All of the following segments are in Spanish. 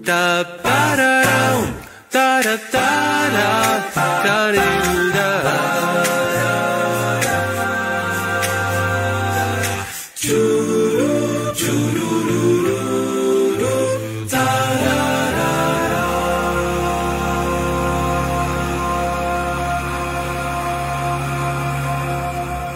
Ta pararam, tara tara, taririra. Churu, churururu, tararara.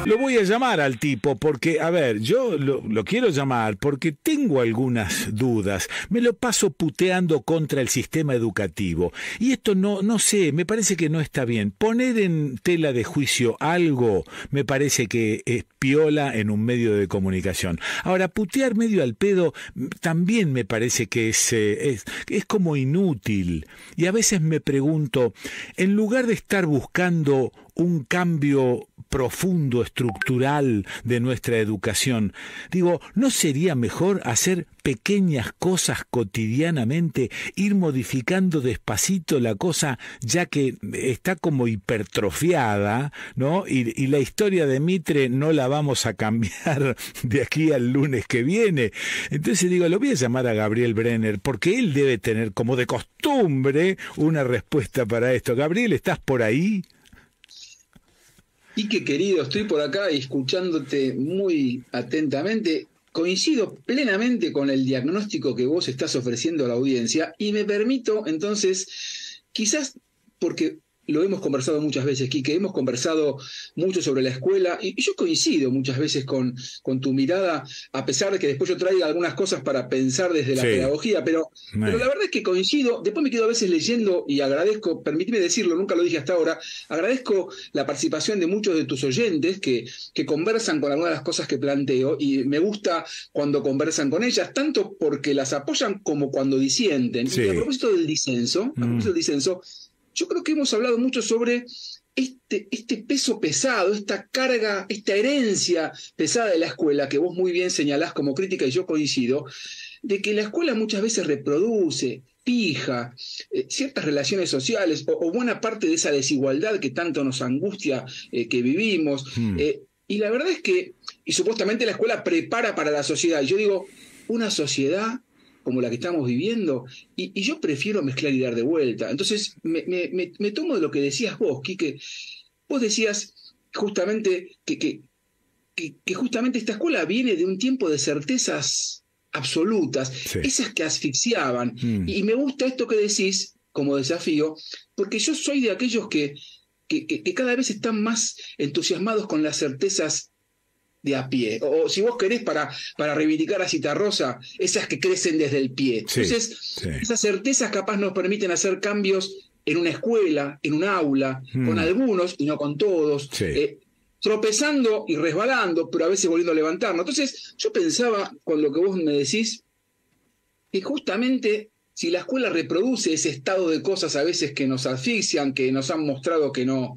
Lo voy a llamar al tipo porque, a ver, yo lo quiero llamar porque tengo algunas dudas. Me lo paso puteando contra el sistema educativo. Y esto no sé, me parece que no está bien. Poner en tela de juicio algo me parece que es piola en un medio de comunicación. Ahora, putear medio al pedo también me parece que es como inútil. Y a veces me pregunto, en lugar de estar buscando un cambio profundo, estructural de nuestra educación, digo, ¿no sería mejor hacer pequeñas cosas cotidianamente, ir modificando despacito la cosa, ya que está como hipertrofiada, ¿no? Y la historia de Mitre no la vamos a cambiar de aquí al lunes que viene. Entonces digo, lo voy a llamar a Gabriel Brenner, porque él debe tener, como de costumbre, una respuesta para esto. Gabriel, ¿estás por ahí? Quique, querido, estoy por acá escuchándote muy atentamente. Coincido plenamente con el diagnóstico que vos estás ofreciendo a la audiencia y me permito, entonces, quizás porque lo hemos conversado muchas veces, Quique, hemos conversado mucho sobre la escuela y yo coincido muchas veces con tu mirada, a pesar de que después yo traiga algunas cosas para pensar desde la pedagogía, pero la verdad es que coincido. Después me quedo a veces leyendo y agradezco, permíteme decirlo, nunca lo dije hasta ahora, agradezco la participación de muchos de tus oyentes que conversan con algunas de las cosas que planteo y me gusta cuando conversan con ellas, tanto porque las apoyan como cuando disienten. Y a propósito del disenso, yo creo que hemos hablado mucho sobre este peso pesado, esta carga, esta herencia pesada de la escuela, que vos muy bien señalás como crítica y yo coincido, de que la escuela muchas veces reproduce, fija ciertas relaciones sociales o buena parte de esa desigualdad que tanto nos angustia que vivimos. Y la verdad es que, y supuestamente la escuela prepara para la sociedad. Y yo digo, una sociedad como la que estamos viviendo, y yo prefiero mezclar y dar de vuelta. Entonces, me tomo de lo que decías vos, Quique. Vos decías justamente que justamente esta escuela viene de un tiempo de certezas absolutas, esas que asfixiaban. Y me gusta esto que decís como desafío, porque yo soy de aquellos que cada vez están más entusiasmados con las certezas de a pie, o si vos querés para reivindicar a Citarrosa, esas que crecen desde el pie. Entonces, esas certezas capaz nos permiten hacer cambios en una escuela, en un aula, con algunos y no con todos, tropezando y resbalando, pero a veces volviendo a levantarnos. Entonces, yo pensaba, con lo que vos me decís, que justamente si la escuela reproduce ese estado de cosas a veces que nos asfixian, que nos han mostrado que no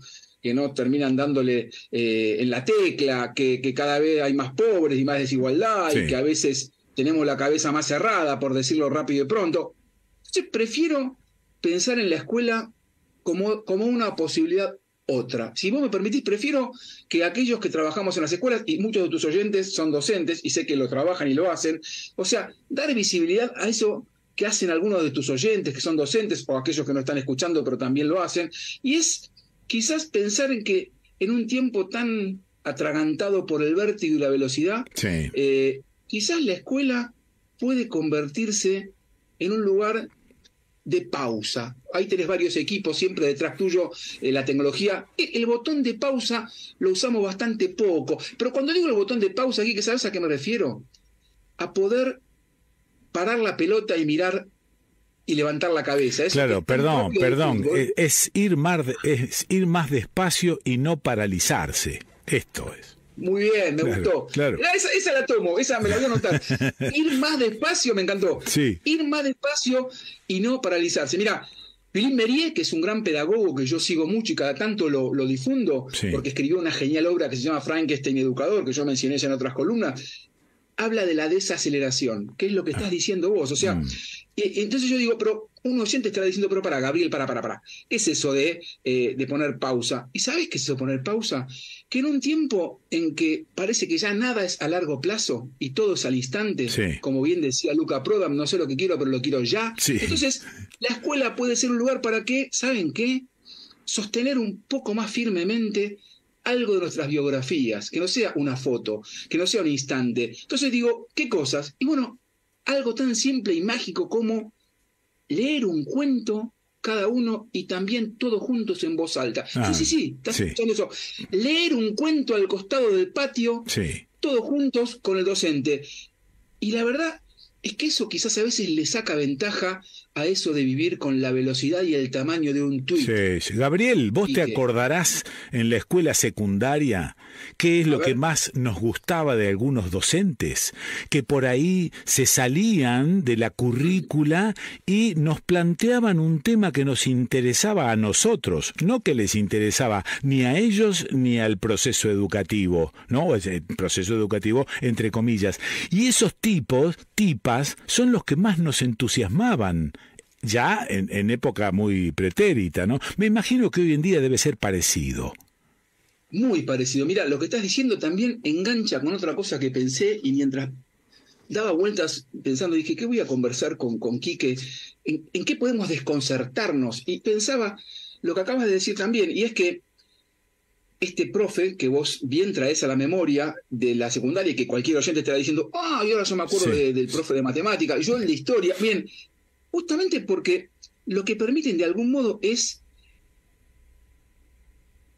terminan dándole en la tecla, que cada vez hay más pobres y más desigualdad, y que a veces tenemos la cabeza más cerrada, por decirlo rápido y pronto. Entonces prefiero pensar en la escuela como una posibilidad otra. Si vos me permitís, prefiero que aquellos que trabajamos en las escuelas, y muchos de tus oyentes son docentes, y sé que lo trabajan y lo hacen, o sea, dar visibilidad a eso que hacen algunos de tus oyentes, que son docentes, o aquellos que no están escuchando, pero también lo hacen, y es quizás pensar en que en un tiempo tan atragantado por el vértigo y la velocidad, quizás la escuela puede convertirse en un lugar de pausa. Ahí tenés varios equipos siempre detrás tuyo, la tecnología. El botón de pausa lo usamos bastante poco, pero cuando digo el botón de pausa aquí, ¿sabes a qué me refiero? A poder parar la pelota y mirar y levantar la cabeza. Claro, perdón, es ir más despacio y no paralizarse. Esto es. Muy bien, me gustó. Claro. Esa la tomo, esa me la voy a anotar. Ir más despacio, me encantó. Ir más despacio y no paralizarse. Mira, Philippe Mérieux, que es un gran pedagogo que yo sigo mucho y cada tanto lo difundo, porque escribió una genial obra que se llama Frankenstein Educador, que yo mencioné ya en otras columnas. habla de la desaceleración, que es lo que estás diciendo vos. O sea, entonces yo digo, pero un oyente estará diciendo, pero para, Gabriel, para. ¿Qué es eso de poner pausa? ¿Y sabes qué es eso de poner pausa? Que en un tiempo en que parece que ya nada es a largo plazo y todo es al instante, sí, como bien decía Luca Prodan, no sé lo que quiero, pero lo quiero ya. sí. Entonces, la escuela puede ser un lugar para que, ¿saben qué? Sostener un poco más firmemente algo de nuestras biografías, que no sea una foto, que no sea un instante. Entonces digo, ¿qué cosas? Y bueno, algo tan simple y mágico como leer un cuento cada uno y también todos juntos en voz alta. Sí, estás escuchando eso. Leer un cuento al costado del patio, todos juntos con el docente. Y la verdad es que eso quizás a veces le saca ventaja a eso de vivir con la velocidad y el tamaño de un tuit. Sí. Gabriel, vos te acordarás en la escuela secundaria qué es lo que más nos gustaba de algunos docentes, que por ahí se salían de la currícula y nos planteaban un tema que nos interesaba a nosotros, no que les interesaba ni a ellos ni al proceso educativo, ¿no? El proceso educativo entre comillas. Y esos tipas, son los que más nos entusiasmaban. Ya en época muy pretérita, ¿no? Me imagino que hoy en día debe ser parecido. Muy parecido. Mira, lo que estás diciendo también engancha con otra cosa que pensé y mientras daba vueltas pensando, dije, ¿qué voy a conversar con Quique? ¿En qué podemos desconcertarnos? Y pensaba lo que acabas de decir también, y es que este profe que vos bien traes a la memoria de la secundaria y que cualquier oyente estará diciendo, y ahora yo me acuerdo del profe de matemática, yo el de historia, bien, justamente porque lo que permiten de algún modo es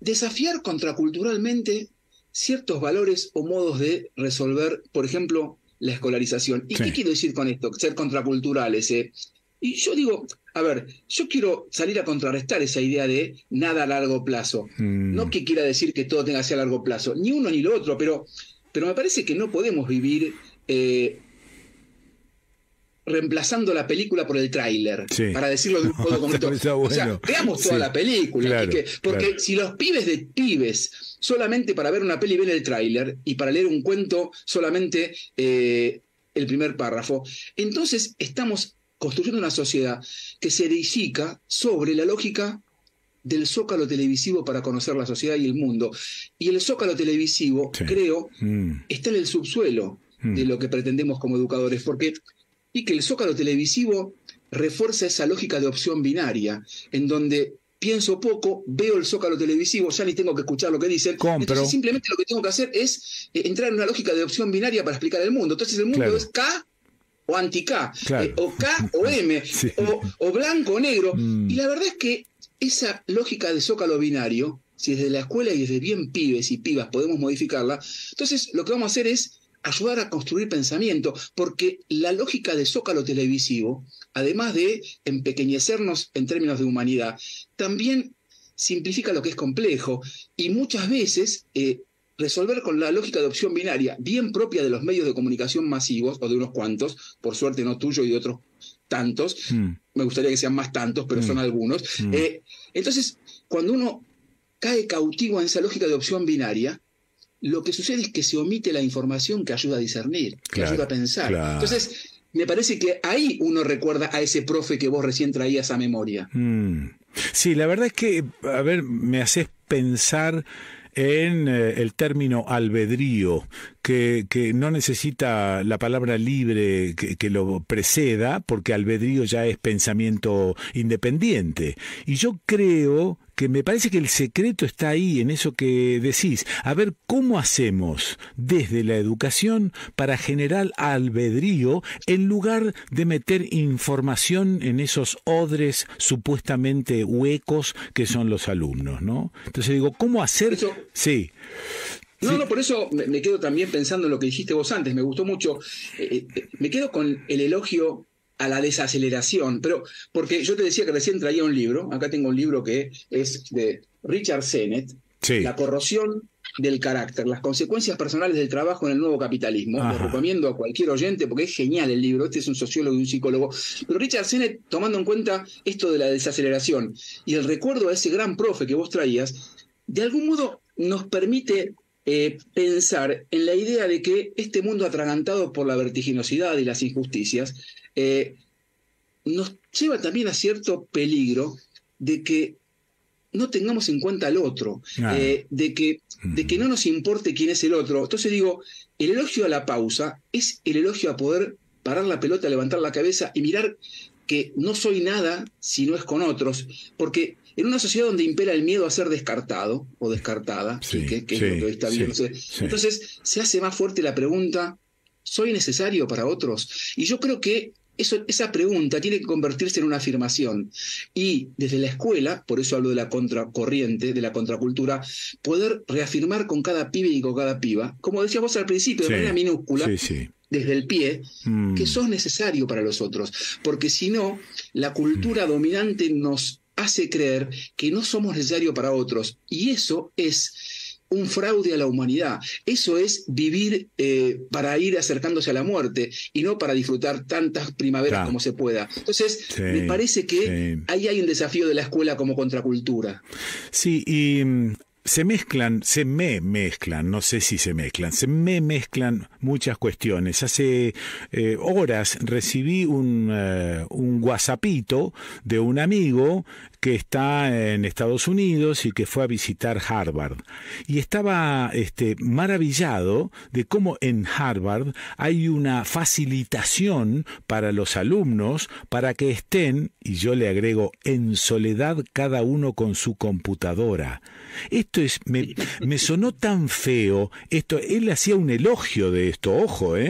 desafiar contraculturalmente ciertos valores o modos de resolver, por ejemplo, la escolarización. ¿Y qué quiero decir con esto? Ser contraculturales. Y yo digo, a ver, yo quiero salir a contrarrestar esa idea de nada a largo plazo. No que quiera decir que todo tenga que ser a largo plazo, ni uno ni lo otro, pero me parece que no podemos vivir reemplazando la película por el tráiler, para decirlo de un modo concreto. Bueno. O sea, veamos toda la película. Claro, porque si los pibes solamente para ver una peli ven el tráiler y para leer un cuento solamente el primer párrafo, entonces estamos construyendo una sociedad que se edifica sobre la lógica del zócalo televisivo para conocer la sociedad y el mundo. Y el zócalo televisivo, creo, está en el subsuelo de lo que pretendemos como educadores, porque y que el zócalo televisivo refuerza esa lógica de opción binaria, en donde pienso poco, veo el zócalo televisivo, ya ni tengo que escuchar lo que dicen, entonces simplemente lo que tengo que hacer es entrar en una lógica de opción binaria para explicar el mundo. Entonces el mundo es K o anti-K, o K o M, o blanco o negro. Y la verdad es que esa lógica de zócalo binario, si desde la escuela y desde bien pibes y pibas podemos modificarla, entonces lo que vamos a hacer es ayudar a construir pensamiento, porque la lógica de zócalo televisivo, además de empequeñecernos en términos de humanidad, también simplifica lo que es complejo y muchas veces resolver con la lógica de opción binaria, bien propia de los medios de comunicación masivos, o de unos cuantos, por suerte no tuyo y de otros tantos, me gustaría que sean más tantos, pero son algunos. Entonces, cuando uno cae cautivo en esa lógica de opción binaria, lo que sucede es que se omite la información que ayuda a discernir, que ayuda a pensar. Entonces, me parece que ahí uno recuerda a ese profe que vos recién traías a memoria. Sí, la verdad es que, a ver, me haces pensar en el término albedrío, que no necesita la palabra libre que lo preceda, porque albedrío ya es pensamiento independiente. Y yo creo que me parece que el secreto está ahí, en eso que decís. A ver, ¿cómo hacemos desde la educación para generar albedrío en lugar de meter información en esos odres supuestamente huecos que son los alumnos, ¿no? Entonces digo, ¿cómo hacer? Sí. No, por eso me quedo también pensando en lo que dijiste vos antes, me gustó mucho. Me quedo con el elogio a la desaceleración, pero porque yo te decía que recién traía un libro, acá tengo un libro que es de Richard Sennett, La corrosión del carácter, las consecuencias personales del trabajo en el nuevo capitalismo. Lo recomiendo a cualquier oyente porque es genial el libro, este es un sociólogo y un psicólogo, pero Richard Sennett, tomando en cuenta esto de la desaceleración y el recuerdo a ese gran profe que vos traías, de algún modo nos permite pensar en la idea de que este mundo atragantado por la vertiginosidad y las injusticias nos lleva también a cierto peligro de que no tengamos en cuenta al otro, de que no nos importe quién es el otro. Entonces digo, el elogio a la pausa es el elogio a poder parar la pelota, levantar la cabeza y mirar que no soy nada si no es con otros, porque en una sociedad donde impera el miedo a ser descartado o descartada, que es lo que hoy está bien, entonces se hace más fuerte la pregunta, ¿soy necesario para otros? Y yo creo que esa pregunta tiene que convertirse en una afirmación. Y desde la escuela, por eso hablo de la contracorriente, de la contracultura, poder reafirmar con cada pibe y con cada piba, como decías vos al principio, de manera minúscula, desde el pie, que sos necesario para los otros. Porque si no, la cultura dominante nos hace creer que no somos necesarios para otros. Y eso es un fraude a la humanidad. Eso es vivir para ir acercándose a la muerte y no para disfrutar tantas primaveras como se pueda. Entonces, me parece que ahí hay un desafío de la escuela como contracultura. Sí, y se me mezclan muchas cuestiones. Hace horas recibí un WhatsAppito de un amigo que está en Estados Unidos y que fue a visitar Harvard. Y estaba maravillado de cómo en Harvard hay una facilitación para los alumnos para que estén, y yo le agrego, en soledad cada uno con su computadora. Esto me sonó tan feo. Él hacía un elogio de esto, ojo, a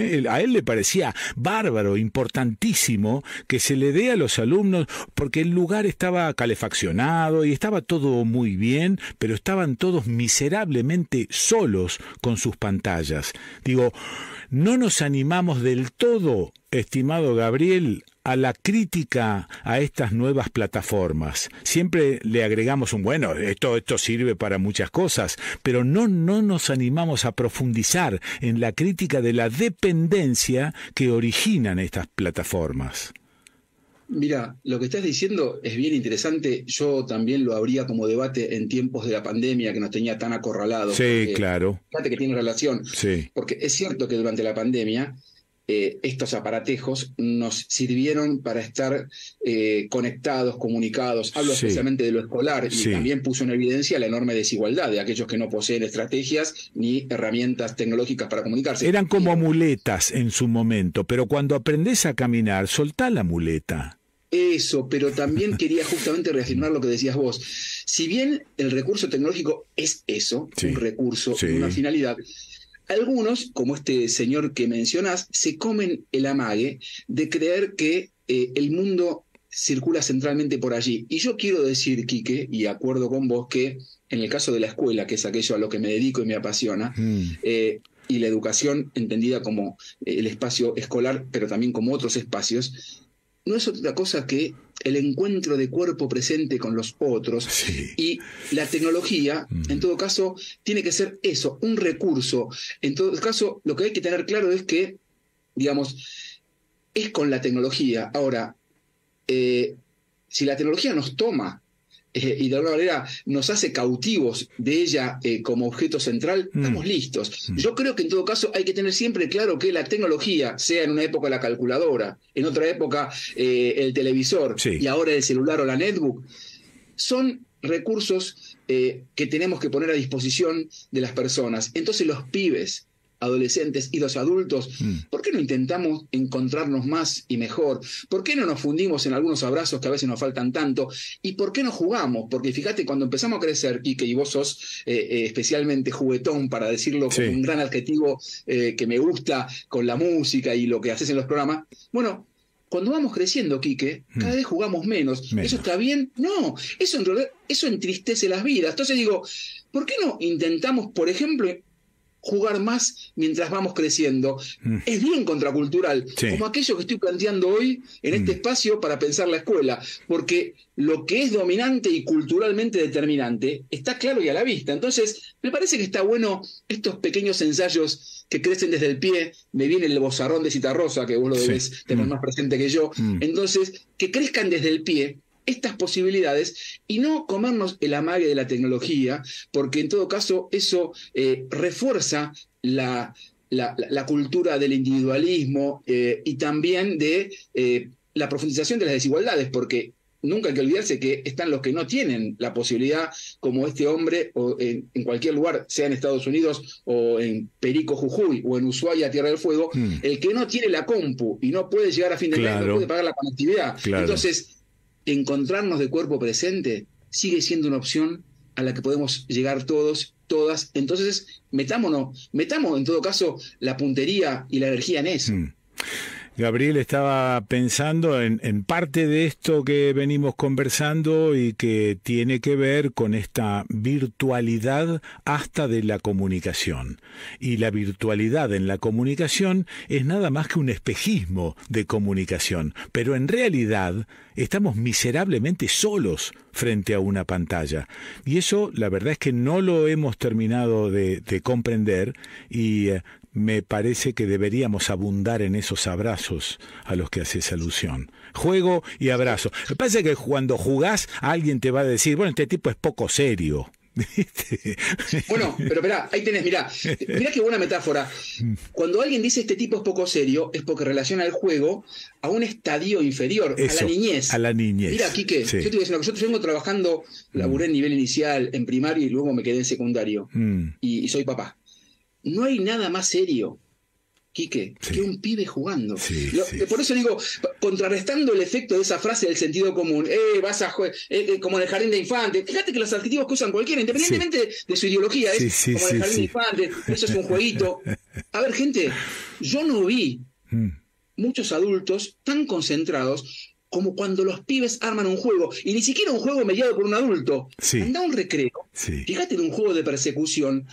él le parecía bárbaro, importantísimo que se le dé a los alumnos, porque el lugar estaba calefaccionado y estaba todo muy bien, pero estaban todos miserablemente solos con sus pantallas. Digo, no nos animamos del todo, estimado Gabriel, a la crítica a estas nuevas plataformas. Siempre le agregamos esto sirve para muchas cosas, pero no nos animamos a profundizar en la crítica de la dependencia que originan estas plataformas. Mira, lo que estás diciendo es bien interesante. Yo también lo habría como debate en tiempos de la pandemia que nos tenía tan acorralados. Sí, claro. Fíjate que tiene relación. Sí. Porque es cierto que durante la pandemia estos aparatejos nos sirvieron para estar conectados, comunicados. Hablo especialmente de lo escolar y también puso en evidencia la enorme desigualdad de aquellos que no poseen estrategias ni herramientas tecnológicas para comunicarse. Eran como muletas en su momento, pero cuando aprendés a caminar, soltá la muleta. Eso, pero también quería justamente reafirmar lo que decías vos. Si bien el recurso tecnológico es eso, un recurso, una finalidad, algunos, como este señor que mencionás, se comen el amague de creer que el mundo circula centralmente por allí. Y yo quiero decir, Quique, y acuerdo con vos, que en el caso de la escuela, que es aquello a lo que me dedico y me apasiona, y la educación entendida como el espacio escolar, pero también como otros espacios, no es otra cosa que el encuentro de cuerpo presente con los otros. Y la tecnología, en todo caso, tiene que ser eso, un recurso. En todo caso, lo que hay que tener claro es que, digamos, es con la tecnología. Ahora, si la tecnología nos toma y de alguna manera nos hace cautivos de ella como objeto central, estamos listos. Yo creo que en todo caso hay que tener siempre claro que la tecnología, sea en una época la calculadora, en otra época el televisor y ahora el celular o la netbook, son recursos que tenemos que poner a disposición de las personas. Entonces los pibes, adolescentes y los adultos, ¿por qué no intentamos encontrarnos más y mejor? ¿Por qué no nos fundimos en algunos abrazos que a veces nos faltan tanto? ¿Y por qué no jugamos? Porque fíjate, cuando empezamos a crecer, Quique, y vos sos especialmente juguetón, para decirlo con un gran adjetivo que me gusta con la música y lo que haces en los programas, bueno, cuando vamos creciendo, Quique, cada vez jugamos menos. ¿Eso está bien? No, eso entristece las vidas. Entonces digo, ¿por qué no intentamos, por ejemplo, jugar más mientras vamos creciendo? Es bien contracultural, como aquello que estoy planteando hoy en este espacio para pensar la escuela, porque lo que es dominante y culturalmente determinante está claro y a la vista. Entonces, me parece que está bueno estos pequeños ensayos que crecen desde el pie. Me viene el bozarrón de Citarrosa, que vos lo debés tener más presente que yo. Entonces, que crezcan desde el pie estas posibilidades y no comernos el amague de la tecnología, porque en todo caso eso refuerza la cultura del individualismo y también de la profundización de las desigualdades, porque nunca hay que olvidarse que están los que no tienen la posibilidad, como este hombre, o en cualquier lugar, sea en Estados Unidos o en Perico, Jujuy, o en Ushuaia, Tierra del Fuego, el que no tiene la compu y no puede llegar a fin de mes, no puede pagar la conectividad. Claro. Entonces, encontrarnos de cuerpo presente sigue siendo una opción a la que podemos llegar todos, todas. Entonces, metamos en todo caso la puntería y la energía en eso. Gabriel, estaba pensando en parte de esto que venimos conversando y que tiene que ver con esta virtualidad hasta de la comunicación. Y la virtualidad en la comunicación es nada más que un espejismo de comunicación, pero en realidad estamos miserablemente solos frente a una pantalla. Y eso, la verdad es que no lo hemos terminado de comprender y me parece que deberíamos abundar en esos abrazos a los que haces alusión. Juego y abrazo. Me parece que cuando jugás, alguien te va a decir, bueno, este tipo es poco serio. Bueno, pero esperá, ahí tenés, mirá qué buena metáfora. Cuando alguien dice este tipo es poco serio, es porque relaciona el juego a un estadio inferior, eso, a la niñez. A la niñez. Mira, Quique, sí. Yo te voy a decir una cosa, yo vengo trabajando, laburé en nivel inicial, en primario y luego me quedé en secundario. Y soy papá. No hay nada más serio, Quique, que un pibe jugando. Por eso digo, contrarrestando el efecto de esa frase del sentido común, vas a jugar, como en el jardín de infantes. Fíjate que los adjetivos que usan cualquiera, independientemente de su ideología, es como en el jardín de infantes, eso es un jueguito. A ver, gente, yo no vi muchos adultos tan concentrados como cuando los pibes arman un juego, y ni siquiera un juego mediado por un adulto. Anda a un recreo, fíjate en un juego de persecución,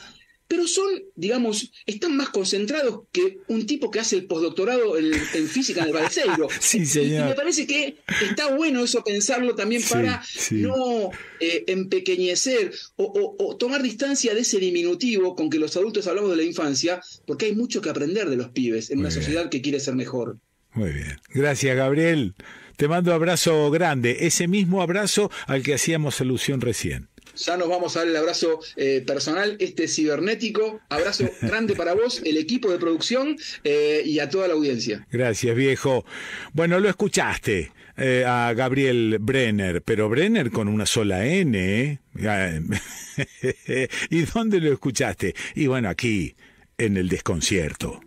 pero son, digamos, están más concentrados que un tipo que hace el postdoctorado en física en el Balseiro. Y me parece que está bueno eso pensarlo también para no empequeñecer o tomar distancia de ese diminutivo con que los adultos hablamos de la infancia, porque hay mucho que aprender de los pibes en una sociedad que quiere ser mejor. Muy bien. Gracias, Gabriel. Te mando un abrazo grande, ese mismo abrazo al que hacíamos alusión recién. Ya nos vamos a dar el abrazo personal, cibernético. Abrazo grande para vos, el equipo de producción y a toda la audiencia. Gracias, viejo. Bueno, lo escuchaste a Gabriel Brenner, pero Brenner con una sola N, ¿eh? ¿Y dónde lo escuchaste? Y bueno, aquí, en El Desconcierto.